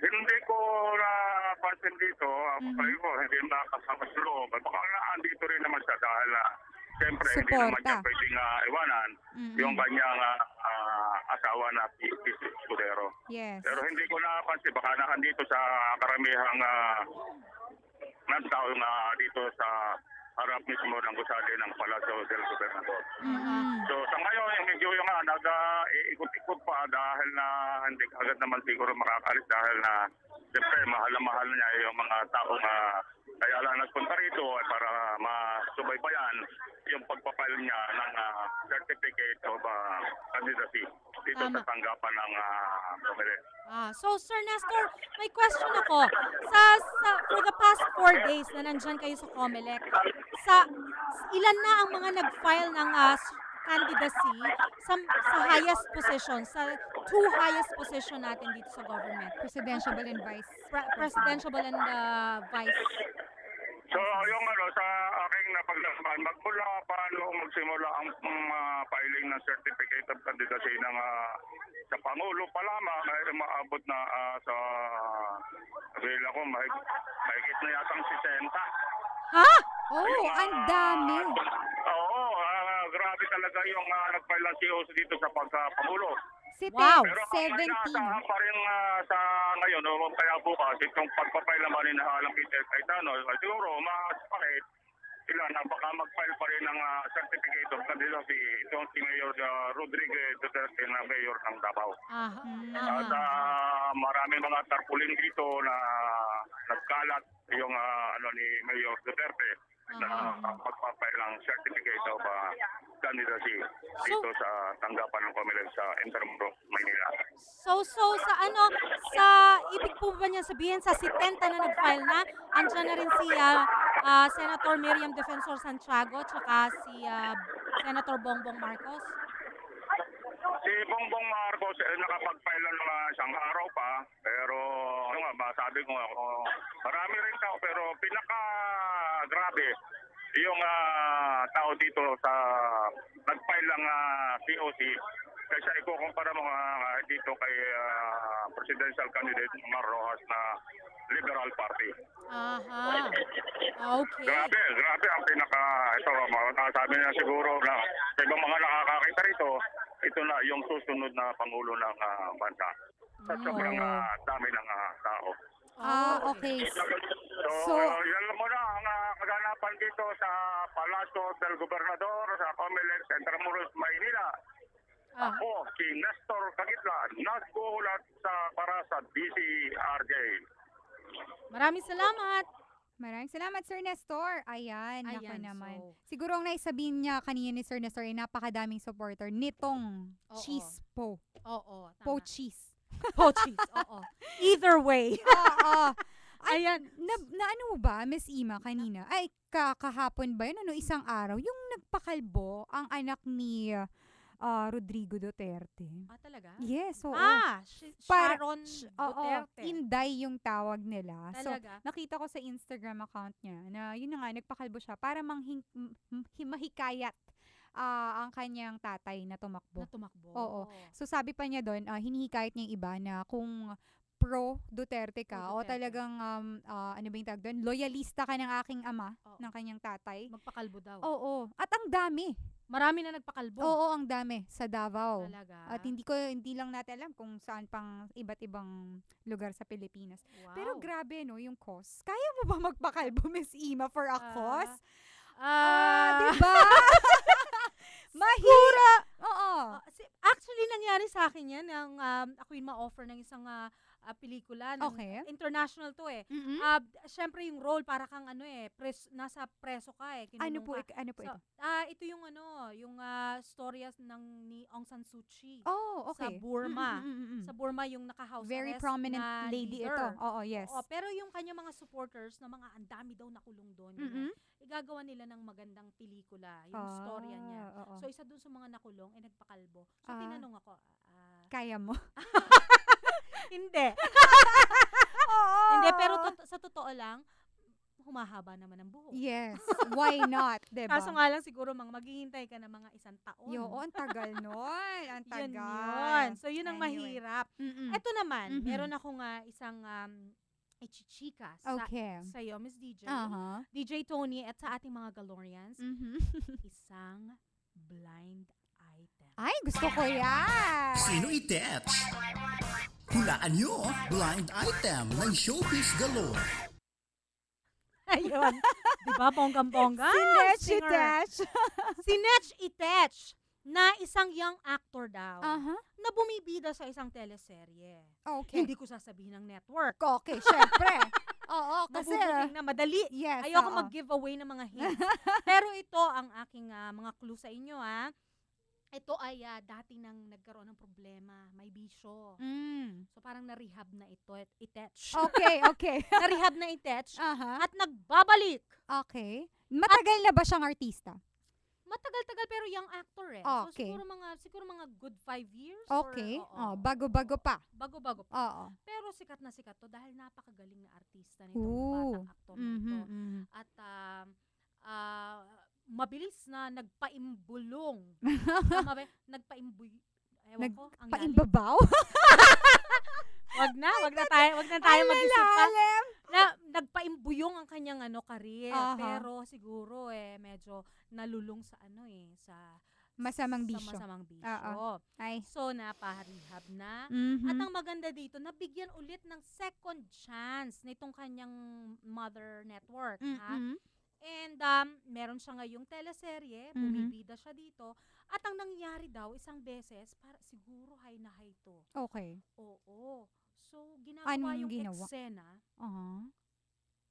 Hindi ko napansin dito. Sabi ko, hindi nakasama sa loob. Baka andito rin naman siya dahil siyempre hindi naman Suporta. siya pwedeng iwanan yung kanyang asawa na si Escudero. Yes. Pero hindi ko napansin. Baka nakandito sa karamihang ng tao dito sa harap mismo ng gusali ng Palasyo del Gobernador. Mhm. So sa ngayon, medyo yung nag-iikot-ikot pa dahil na hindi agad naman siguro makakalis dahil na siyempre mahal na mahal niya yung mga tao na kaya lang nagpunta rito ay para masubaybayan yung pagpapile niya ng certificate of candidacy dito Tama. sa tanggapan ng Comelec. So Sir Nestor, may question ako. For the past 4 days na nandyan kayo sa COMELEC, ilan na ang mga nag-file ng candidacy sa highest position, sa 2 highest position natin dito sa government? Presidential and Vice. Presidential and Vice. So, yung sa aking napaglaman, magmula pa noong magsimula ang filing ng certificate of candidacy ng sa Pangulo pa lamang ay maabot na sa sabihin ako, mahigit na yatang 60. Ha? Oh, ang dami. Oo, grabe talaga yung nag-file ng COC dito sa pagkapangulo. Wow. Pero ang 17. inaasahan pa rin sa ngayon, kaya bukas, itong pagpapile naman ni Alang Peter Cayetano, siguro, bakit sila na baka mag-file pa rin ng certificate of candidacy itong si Mayor Rodriguez Duterte na Mayor ng Davao. Aha. At marami mga tarpaulin dito na nagkalat yung ni Mayor Duterte na magpapile ng certificate of candidacy dito sa tanggapan ng Comelec sa Intramuros, Maynila. So ibig po ba niya sabihin sa 70 na nag-file na, andyan na rin si Senator Miriam Defensor Santiago tsaka si Senator Bongbong Marcos? Si Bongbong Marcos nakapag-file na naman isang araw pa, pero sabi ko marami rin tao, pero pinaka-grabe yung tao dito sa nag-file ng COC kaysa ikukumpara mo dito kay presidential candidate Mar Rojas na Liberal Party. Aha. Okay. Grabe ang ito, sabi na siguro na sa ibang mga nakakakita rito, ito na yung susunod na Pangulo ng bansa. Sa sobrang dami ng tao. Okay. So, yan lang muna ang kaganapan dito sa Palasyo del Gobernador, sa Comelec, Intramuros, Maynila. Ako, si Nestor Kagitla, nag-uulat para sa DCRJ. Maraming salamat. Maraming salamat, Sir Nestor. Ayan, ako Ayan, naman. so- Siguro ang naisabihin niya kanina ni Sir Nestor ay napakadaming supporter nitong Oo. cheese po. Oo, tama. Po cheese. Po cheese, oo. Either way. Oo. Ayan. Na ano mo ba, Miss Ima, kanina? Ay, kahapon ba yun? Ano, isang araw? Yung nagpakalbo, ang anak ni Rodrigo Duterte. Talaga? Yes, oo. Para- Sharon Oo, Duterte. Inday yung tawag nila. Talaga? So, nakita ko sa Instagram account niya na yun na nga, nagpakalbo siya para mahikayat ang kanyang tatay na tumakbo. Na tumakbo. Oo. So, sabi pa niya doon, hinihikayat niya yung iba na kung pro Duterte ka o Pro-Duterte. talagang, ano ba yung tawag doon? Loyalista ka ng aking ama, Oo. ng kanyang tatay. Magpakalbo daw. Oo. At ang dami. Marami na nagpakalbo. Oo, ang dami sa Davao. Talaga. At hindi lang natin alam kung saan pang iba't ibang lugar sa Pilipinas. Wow. Pero grabe no, yung cause. Kaya mo ba magpakalbo, Miss Ima, for a cause? Diba? Mahira. Oo. Actually, nangyari sa akin yan. Ako yung ma-offer ng isang pelikula. Okay. International to eh. Mm-mm. Siyempre yung role, para kang nasa preso ka eh. Ano Kinulong po, ka. ano po So, ito? ito yung yung storyas ni Aung San Suu Kyi. Oh, okay. Sa Burma. Mm-mm. Sa Burma yung naka-house Very arrest prominent na lady leader. ito. Oo, yes. Oo, pero yung kanya mga supporters na mga ang dami daw nakulong doon. Mm-mm. Igagawa nila ng magandang pelikula, yung storya niya. Oo. So isa doon sa mga nakulong ay nagpakalbo. So Ah. tinanong ako, Kaya mo? hindi. Oo. Hindi, pero sa totoo lang, humahaba naman ang buhok. Yes. Why not? Diba? Kaso nga lang siguro maghihintay ka ng mga 1 taon. Yo, ang tagal nun. Ang tagal. Yun. So yun ang Anyway. mahirap. Mm-mm. Ito naman, Mhm. meron akong isang ichichika Okay. sa iyo, Miss DJ. Uh-huh. DJ Tony at sa ating mga Galorians, Mhm. isang blind item. Ay, gusto ko yan. Sino itet? Hulaan nyo, blind item ng Showbiz Galore. Ayun. Diba, bonggang-bongga? Si Nech Singer. Itech. Si Nech Itech, na isang young actor daw, Aha. na bumibida sa isang teleserye. Okay. Hindi ko sasabihin ng network. Okay, syempre. Oo, kasi. Mabubuking na madali. Yes. Ayoko oo. mag-giveaway ng mga hints. Pero ito ang aking mga clue sa inyo. Ito ay dati nang nagkaroon ng problema. May bisyo. Mm. So parang na-rehab na ito. Itech. Okay, okay. Na-rehab na Itech. Aha. At nagbabalik. Okay. Matagal na ba siyang artista? Matagal-tagal pero young actor eh. Okay. So siguro mga good 5 years. Okay. Or, Bago-bago pa. Bago-bago pa. Oo. Pero sikat na sikat to dahil napakagaling na artista nitong Ooh. batang actor na ito. Mhm, mhm. At mabilis na nagpaimbulong. Tama ba? Ewan ko, ang lalim. Paimbabaw? Wag na tayo mag-isip pa. lalim. Nagpaimbuyong ang kanyang career. Aha. Pero siguro medyo nalulung sa sa Masamang sa bisyo. masamang bisyo. Oo. Ay. So naparehab na. Mhm. At ang maganda dito, nabigyan ulit ng second chance nitong kanyang mother network. Ha? Mhm. And meron siya ngayong teleserye, Mhm. bumibida siya dito. At ang nangyari daw, isang beses, para siguro high na high to. Okay. Oo. So, ginagawa Anong yung ginawa? eksena. Aha.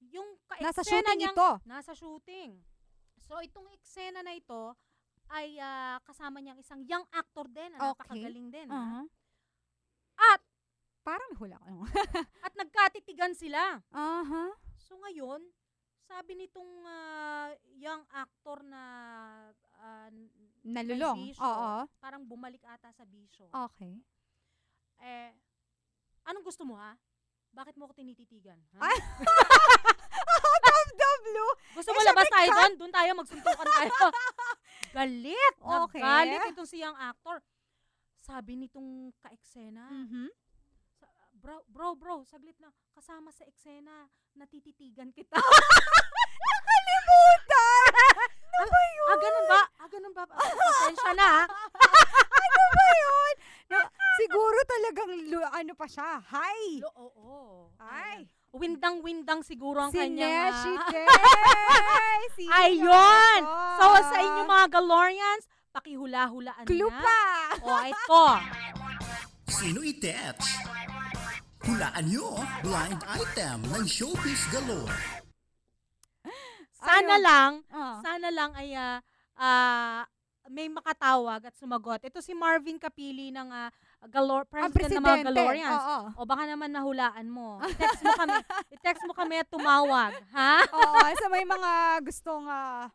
Yung Nasa ka-eksena shooting niyang, ito. Nasa shooting. So, itong eksena na ito, ay kasama niyang isang young actor din, na Okay. napakagaling din. Aha. At, Parang hula ko. at nagkatitigan sila. Aha. So ngayon, sabi nitong young actor na Nalulong. may bisyo, Oo. parang bumalik ata sa bisyo. Okay. Anong gusto mo ha? Bakit mo ako tinititigan? Ha? Ay! Out of the blue. Gusto mo labas tayo doon? Doon tayo, magsuntukan tayo. Galit! Okay. Nagalit itong si young actor. Sabi nitong ka-eksena, Mhm. Bro, saglit lang. Kasama sa eksena, natititigan kita. Nakalimutan! Ano ba yun? Ganun ba? Pasensya na ha. Ano ba yun? Siguro talagang, ano pa siya? Hi! Oo. Ay. Windang-windang siguro ang Si kanyang... Neshi Tay! Ayun! So, sa inyo mga Galorians, Pakihula-hulaan Clue na. pa! O, ito. Sino i-text? Hulaan nyo, blind item ng Showbiz Galore. Sana Ayun. lang, Oh. sana lang ay may makatawag at sumagot. Ito si Marvin Kapili ng president ng mga Galorians. Oo. O baka naman nahulaan mo. I-text mo kami. I-text mo kami at tumawag. Ha? Oo, sa may mga gustong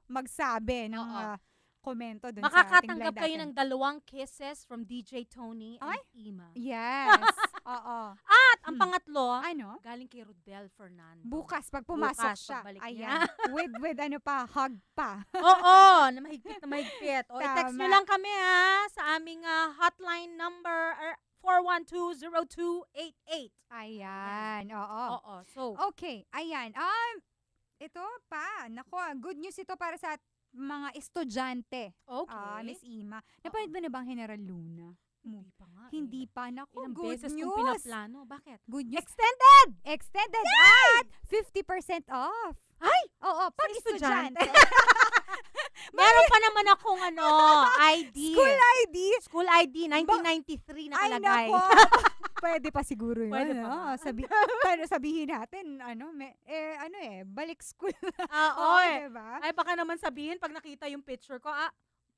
magsabi ng Oo. komento dun sa ating Makakatanggap blind kayo item. ng 2 kisses from DJ Tony and Ay. Ima. Yes. Oo. At ang pangatlo, Ano? galing kay Rodel Fernando. Bukas, pag pumasok Bukas, siya. pagbalik Ayan. with ano pa, hug pa. Oo, na mahigpit na mahigpit. O, i-text Tama. nyo lang kami sa aming hotline number 412-0288. Ayan. Oo. Oo, so, Okay, ayan. Ito pa. Nako, good news ito para sa mga estudyante. okay. Miss Ima. Napanood ba na bang General Luna? Hindi pa nga. Hindi pa. Naku, Ilang good beses news. kong pinaplano. Bakit? Good news. Extended! Extended at 50% off. Ay! Oo, pag estudyante. estudyante. Meron pa naman akong ID. School ID. School ID, 1993 Ay, nakalagay. nako. Pwede pa siguro yun. Pwede pa ba? Sabihin natin, balik school. Oo, eh. Diba? Ay, baka naman sabihin, pag nakita yung picture ko,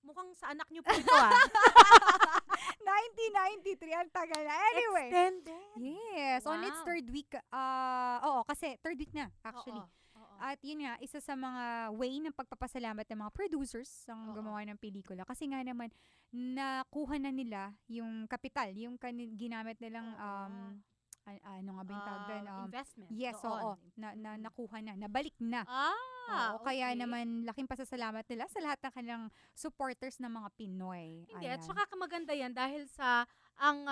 mukhang sa anak niyo po ito 1993, ang tagal na. Anyway. Extended. Yes, on its Wow. third week. Kasi third week na, actually. Oo. At yun nga, isa sa mga way ng pagpapasalamat ng mga producers ang Oo. gumawa ng pelikula. Kasi nga naman, nakuha na nila yung kapital, yung ginamit nilang, ano nga ba yung tawag doon? Investment. Yes, doon. oo. Nakuha na, nabalik na. Oo, Okay. kaya naman laking pasasalamat nila sa lahat ng kanilang supporters ng mga Pinoy. Hindi, Ayan. at saka maganda yan dahil sa ang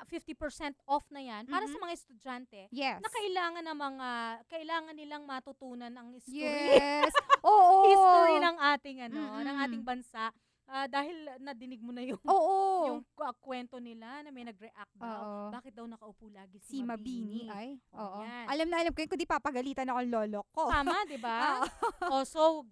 50% off na yan para sa mga estudyante Yes. na kailangan nilang matutunan ang history. Yes. Oo. History ng ating ng Mm-mm. ating bansa dahil nadinig mo na yung Oo. yung kwento nila na may nag-react daw. Oo. Bakit daw nakaupo lagi Si Mabini. Ay, Oh, oo. yan. Alam na alam ko yun, kundi papagalitan ako ang lolo ko. Tama, di ba? So,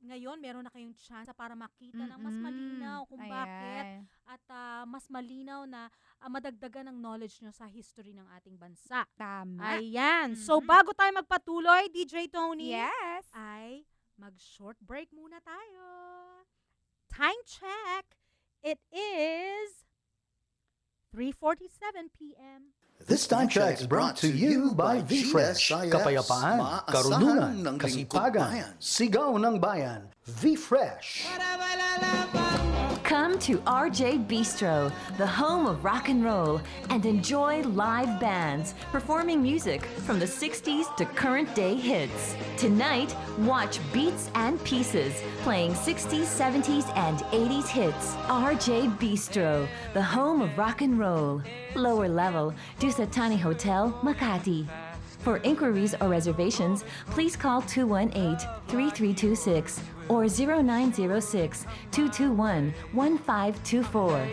ngayon, meron na kayong chance para makita ng mas malinaw kung bakit Ayan. at mas malinaw na madagdagan ng knowledge nyo sa history ng ating bansa. Tama. Ayan. So, bago tayo magpatuloy, DJ Tony, Yes. ay mag-short break muna tayo. Time check. It is 3:47 p.m. This time check is brought to you by VFresh. Kapayapaan, karunungan, kasipagan, sigaw ng bayan. VFresh. Come to RJ Bistro, the home of rock and roll, and enjoy live bands performing music from the 60s to current day hits. Tonight, watch Beats and Pieces playing 60s, 70s, and 80s hits. RJ Bistro, the home of rock and roll. Lower level, Dusatani Hotel, Makati. For inquiries or reservations, please call 218-3326 or 0906-221-1524.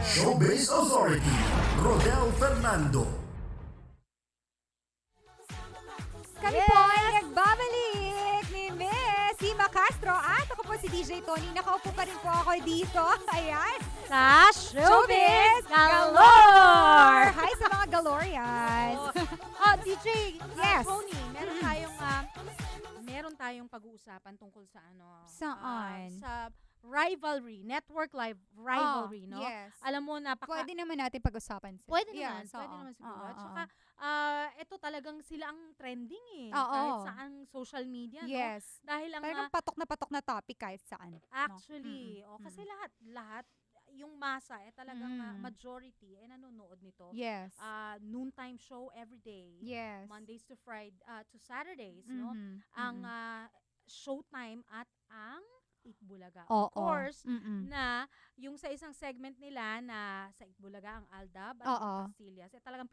Showbiz Authority, Rodel Fernando. Kami po ay nagbabalik ni Miss Ima Castro at ako po si DJ Tony. Nakaupo pa rin po ako dito. Ayan. Sa Showbiz Galore! Hi sa mga Galorians. DJ Yes. Tony, meron tayong pag-uusapan tungkol sa Saan? sa rivalry, network live rivalry, no? Yes. Alam mo, Pwede naman natin pag-usapan sila. Pwede naman siguro. At saka, ito talagang sila ang trending kahit saan social media, Yes. no? Dahil ang Talagang patok na topic kahit saan. actually, kasi lahat, yung masa, talagang majority, nanonood nito. Yes. Noontime show every day. Yes. Mondays to Friday, to Saturdays, no? Mhm. Ang showtime at ang Itbulaga. Oo. Of course, Mm-mm. na yung sa isang segment nila na sa Itbulaga, ang Aldab at Oo. ang Pastillas, talagang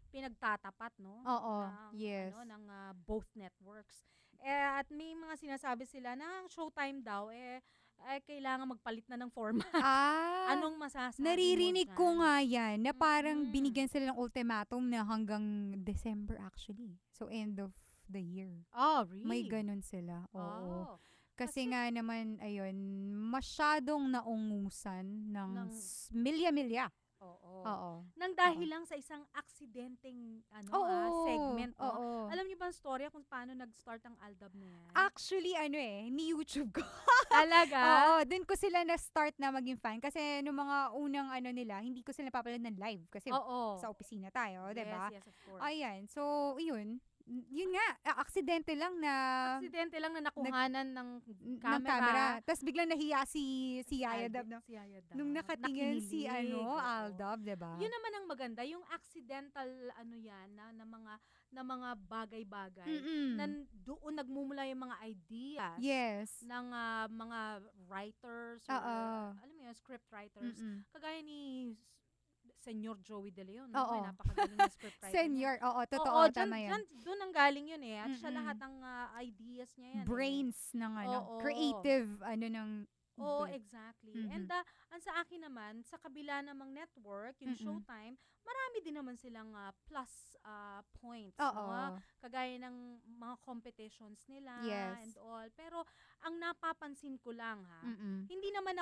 pinagtatapat, no? Oo. Ng, Yes. ng both networks. At may mga sinasabi sila na ang showtime daw, kailangan magpalit na ng format. Anong masasabi Naririnig mo ko dyan? nga yan na parang Mm. binigyan sila ng ultimatum na hanggang December actually. So end of the year. Oh, really? May ganun sila. Oo. Kasi nga naman, ayun, masyadong naungusan ng Ng- milya-milya. Oo. Oo. Nang dahil lang sa isang aksidenteng segment, no? Oo. Alam niyo ba ang storya kung paano nag-start ang Aldab na yan? Actually, ni-YouTube ko. Talaga? Oo, dun ko sila na-start na maging fan. Kasi nung mga unang nila, hindi ko sila napapanood ng live. Kasi Oo. sa opisina tayo, diba? Yes, of course. Ayan. So, yun nga, aksidente lang na Aksidente lang na nakuhanan ng ng camera. Tapos biglang nahiya si Yaya Dab. No? Si Yaya Dab. Nung nakatingin si Nakinilig, oo. Aldab, diba? Yun naman ang maganda, yung accidental yan na mga bagay-bagay na doon nagmumula yung mga ideas Yes. ng mga writers or alam mo yun, script writers. Kagaya ni Senyor Joey De Leon, no? Oo. May napakagaling na script writer. Senior, oo, totoo, Oo, tama yan. doon ang galing yun eh. At siya lahat ng ideas niya yan. Brains ng Oo. creative, ng Oo, exactly. Mhm. And ang sa akin naman, sa kabila namang network, yung Showtime, marami din naman silang plus points. Oo. No? Kagaya ng mga competitions nila Yes. and all. Pero ang napapansin ko lang hindi naman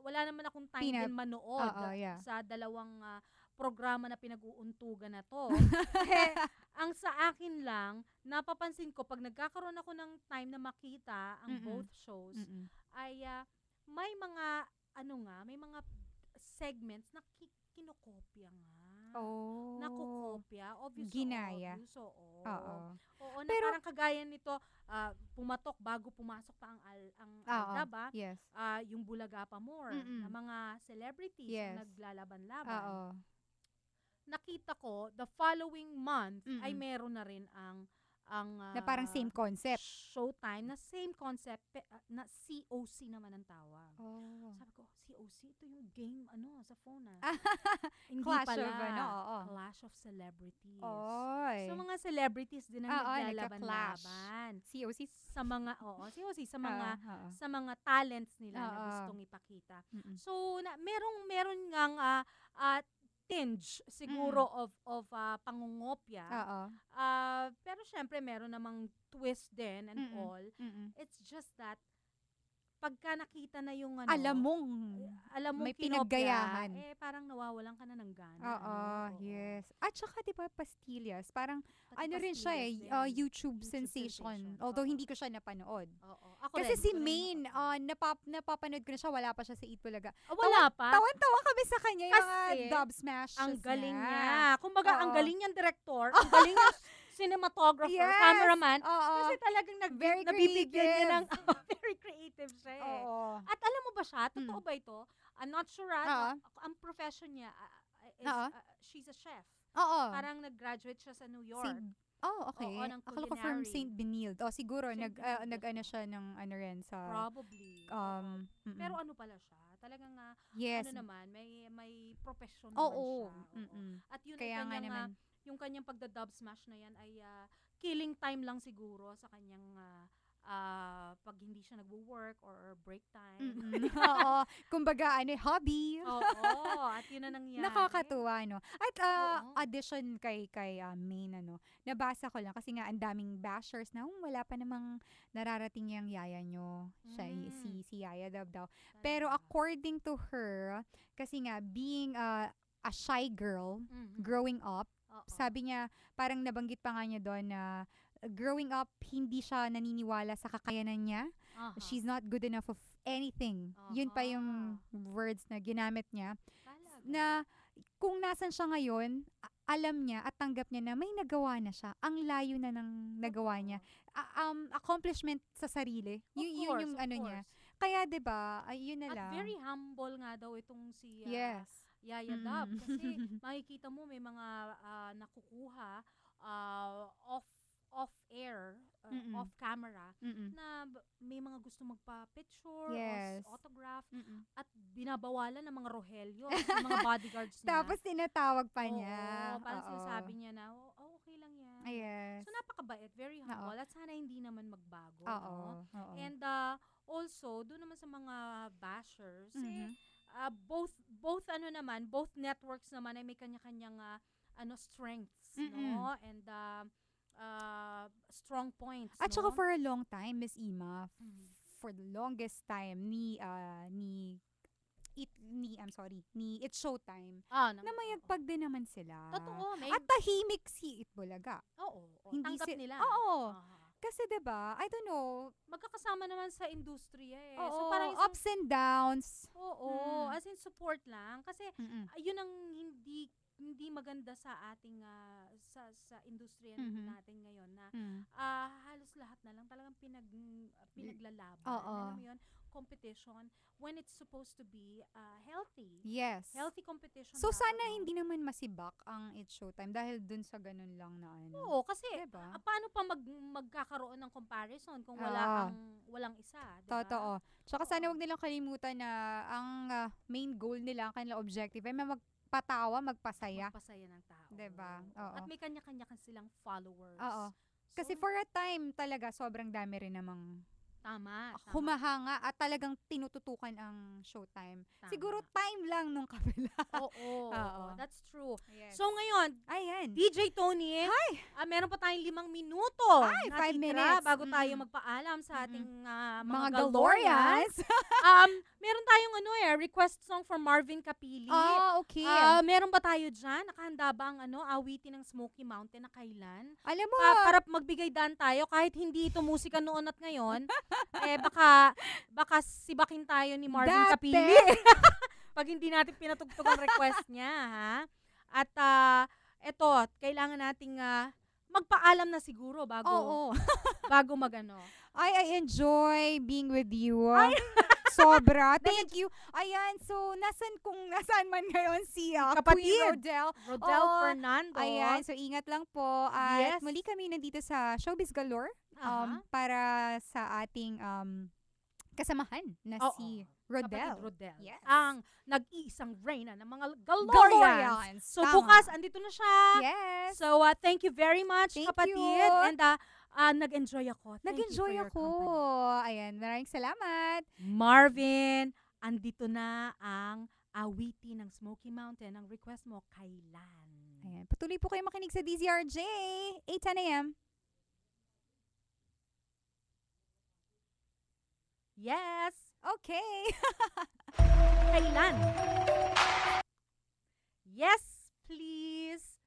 wala naman akong time din manood yeah. sa dalawang programa na pinag-uuntugan na to. Ang sa akin lang, napapansin ko, pag nagkakaroon ako ng time na makita ang both shows, ay may mga may mga segments na kinokopya nga. Oh. Nakokopya. Obvious. Ginaya. Obvious, oo. Oo. Oo, na Pero- parang kagaya nito, pumatok bago pumasok pa ang Aldab, Yes. yung Bulaga pa More, na mga celebrities Yes. na naglalaban-laban. Oo. Nakita ko, the following month, ay meron na rin ang Na parang same concept. Showtime na same concept na COC naman ang tawag. Oh. Sabi ko, COC, ito yung game sa phone Hindi Clash pala. of oo. Clash of Celebrities. Oy. So mga celebrities din ang nagka-clash. naglalaban-laban. COC. Sa mga COC, Oo. sa mga talents nila na Oo. gustong ipakita. Mm-mm. So meron ngang tinge siguro of pangungopya. Oo. Pero syempre meron namang twist din and all. It's just that pagka nakita na yung Alam mong mo may kinopya, pinaggayahan. parang nawawalan ka na ng gana. Oo, yes. At saka 'di ba Pastillas, parang Pati rin siya Pastillas din. YouTube YouTube sensation. sensation. Although Oo. hindi ko siya napanood. Oo. Ako Kasi rin, si hindi ko rin Maine, napapanood. napapanood ko na siya, wala pa siya sa Eat Bulaga. Wala pa. Tawan-tawa kami sa kanya, yung mga Kasi, dub smashes Ang galing niya. niya. Kumbaga, ang Oo. galing niyang director, ang galing niyang cinematographer, Yes. cameraman. Oo. Kasi talagang Very nabibigyan niya ng creative. very creative siya eh. Oo. At alam mo ba siya? Totoo ba ito? I'm not sure. Oo. Ang profession niya is, Oo. she's a chef. Oo. Parang nag-graduate siya sa New York. Okay. Oo, ng Akala ko from culinary. St. Benilde. Siguro, St. Benilde nag-ano ako. siya ng rin sa... Probably. Oo. mm-mm. Pero ano pala siya? Talagang yes. naman, may profession naman Oo. siya. Oo. Mm-mm. At yun Kaya ay nga kanyang, naman. yung kanyang pagda-dub smash na yan ay killing time lang siguro sa kanyang pag hindi siya nagwo-work or break time. Oo. Kumbaga, hobby. Oo, at yun na nangyari. Nakakatuwa, no? At Oo. addition kay Maine, nabasa ko lang kasi nga ang daming bashers na wala pa namang nararating yung yaya nyo. Siya, si Yaya Dab daw. Pero according to her, kasi nga being a shy girl, growing up, Oo. sabi niya, parang nabanggit pa nga niya doon na growing up, hindi siya naniniwala sa kakayanan niya. Aha. She's not good enough of anything. Yun pa yung words na ginamit niya. Talaga. Na kung nasan siya ngayon, alam niya at tanggap niya na may nagawa na siya. Ang layo na ng nagawa niya. Accomplishment sa sarili. Yun yung Of niya. course. Kaya 'di ba? Yun na At lang. very humble nga daw itong si yes. Yaya Dab. Kasi makikita mo may mga nakukuha off-air, off-camera, na may mga gusto magpa-picture, Yes. o autograph, at binabawalan ng mga Rogelio, ng mga bodyguards niya. Tapos tinatawag pa Oo, niya. parang Oo. sinasabi niya na, okay lang yan. Yes. So, napakabait, very humble, at sana hindi naman magbago. Oo. No? Oo. And also, doon naman sa mga bashers, both networks naman ay may kanya-kanyang strengths, no? And strong points, At no? saka for a long time, Miss Ima, for the longest time ni It's Showtime na mayagpag din naman sila. Totoo. At tahimik si Itbulaga. Oo. Hindi Tanggap nila. Oo. Kasi 'di ba? I don't know. Magkakasama naman sa industriya eh. Oo, So parang ups and downs. Oo, as in support lang kasi yun ang hindi maganda sa ating sa industriya natin ngayon na halos lahat na lang talagang pinaglalaban. Alam mo yun, competition when it's supposed to be healthy. Yes. Healthy competition. So dapat, sana no? hindi naman masibak ang It's Showtime dahil dun sa ganun lang na ano. Oo, kasi diba? paano pa magkakaroon ng comparison kung walang isa, diba? Totoo. Tsaka sana wag nilang kalimutan na ang main goal nila, ang kanilang objective ay magpatawa, magpasaya. Magpasaya ng tao. Diba? Oo. At may kanya-kanya silang followers. Oo. So, Kasi for a time talaga sobrang dami rin namang tama. humahanga at talagang tinututukan ang Showtime. Tama. Siguro time lang nung kabila. Oo. Oo. That's true. Yes. So ngayon, Ayan. DJ Tony, Hi! Meron pa tayong 5 minuto. Ay, 5 natitira minutes. bago tayo magpaalam sa ating Mga Galorians. Galorians. Meron tayong request song from Marvin Capili. Okay. Meron ba tayo dyan? Nakahanda ba ang awitin ng Smoky Mountain na kailan? Alam mo, Para magbigay daan tayo kahit hindi ito musika noon at ngayon, baka sibakin tayo ni Marvin Dati. Capili. Pag hindi natin pinatugtog ang request niya, ha? At eto, kailangan nating magpaalam na siguro bago bago magano. I enjoy being with you. Sobra. Thank you. Ayan, so nasaan man ngayon si Kapatid. Queen Rodel. Rodel Fernando. Ayan, so ingat lang po. At Yes. muli kami nandito sa Showbiz Galore Aha. para sa ating kasamahan na Oo. si Rodel. Kapatid Rodel. Yes. Ang nag-iisang reyna ng mga Galorians. Galorians. So Tama. bukas, andito na siya. Yes. So thank you very much, Thank kapatid. you. And nag-enjoy ako. Thank you for Nag-enjoy your ako. company. Ayan, maraming salamat. Marvin, andito na ang awiti ng Smoky Mountain. Ang request mo, kailan? Ayan, patuloy po kayo makinig sa DZRJ. 8:10 a.m. Yes! Okay. Kailan? Yes, please!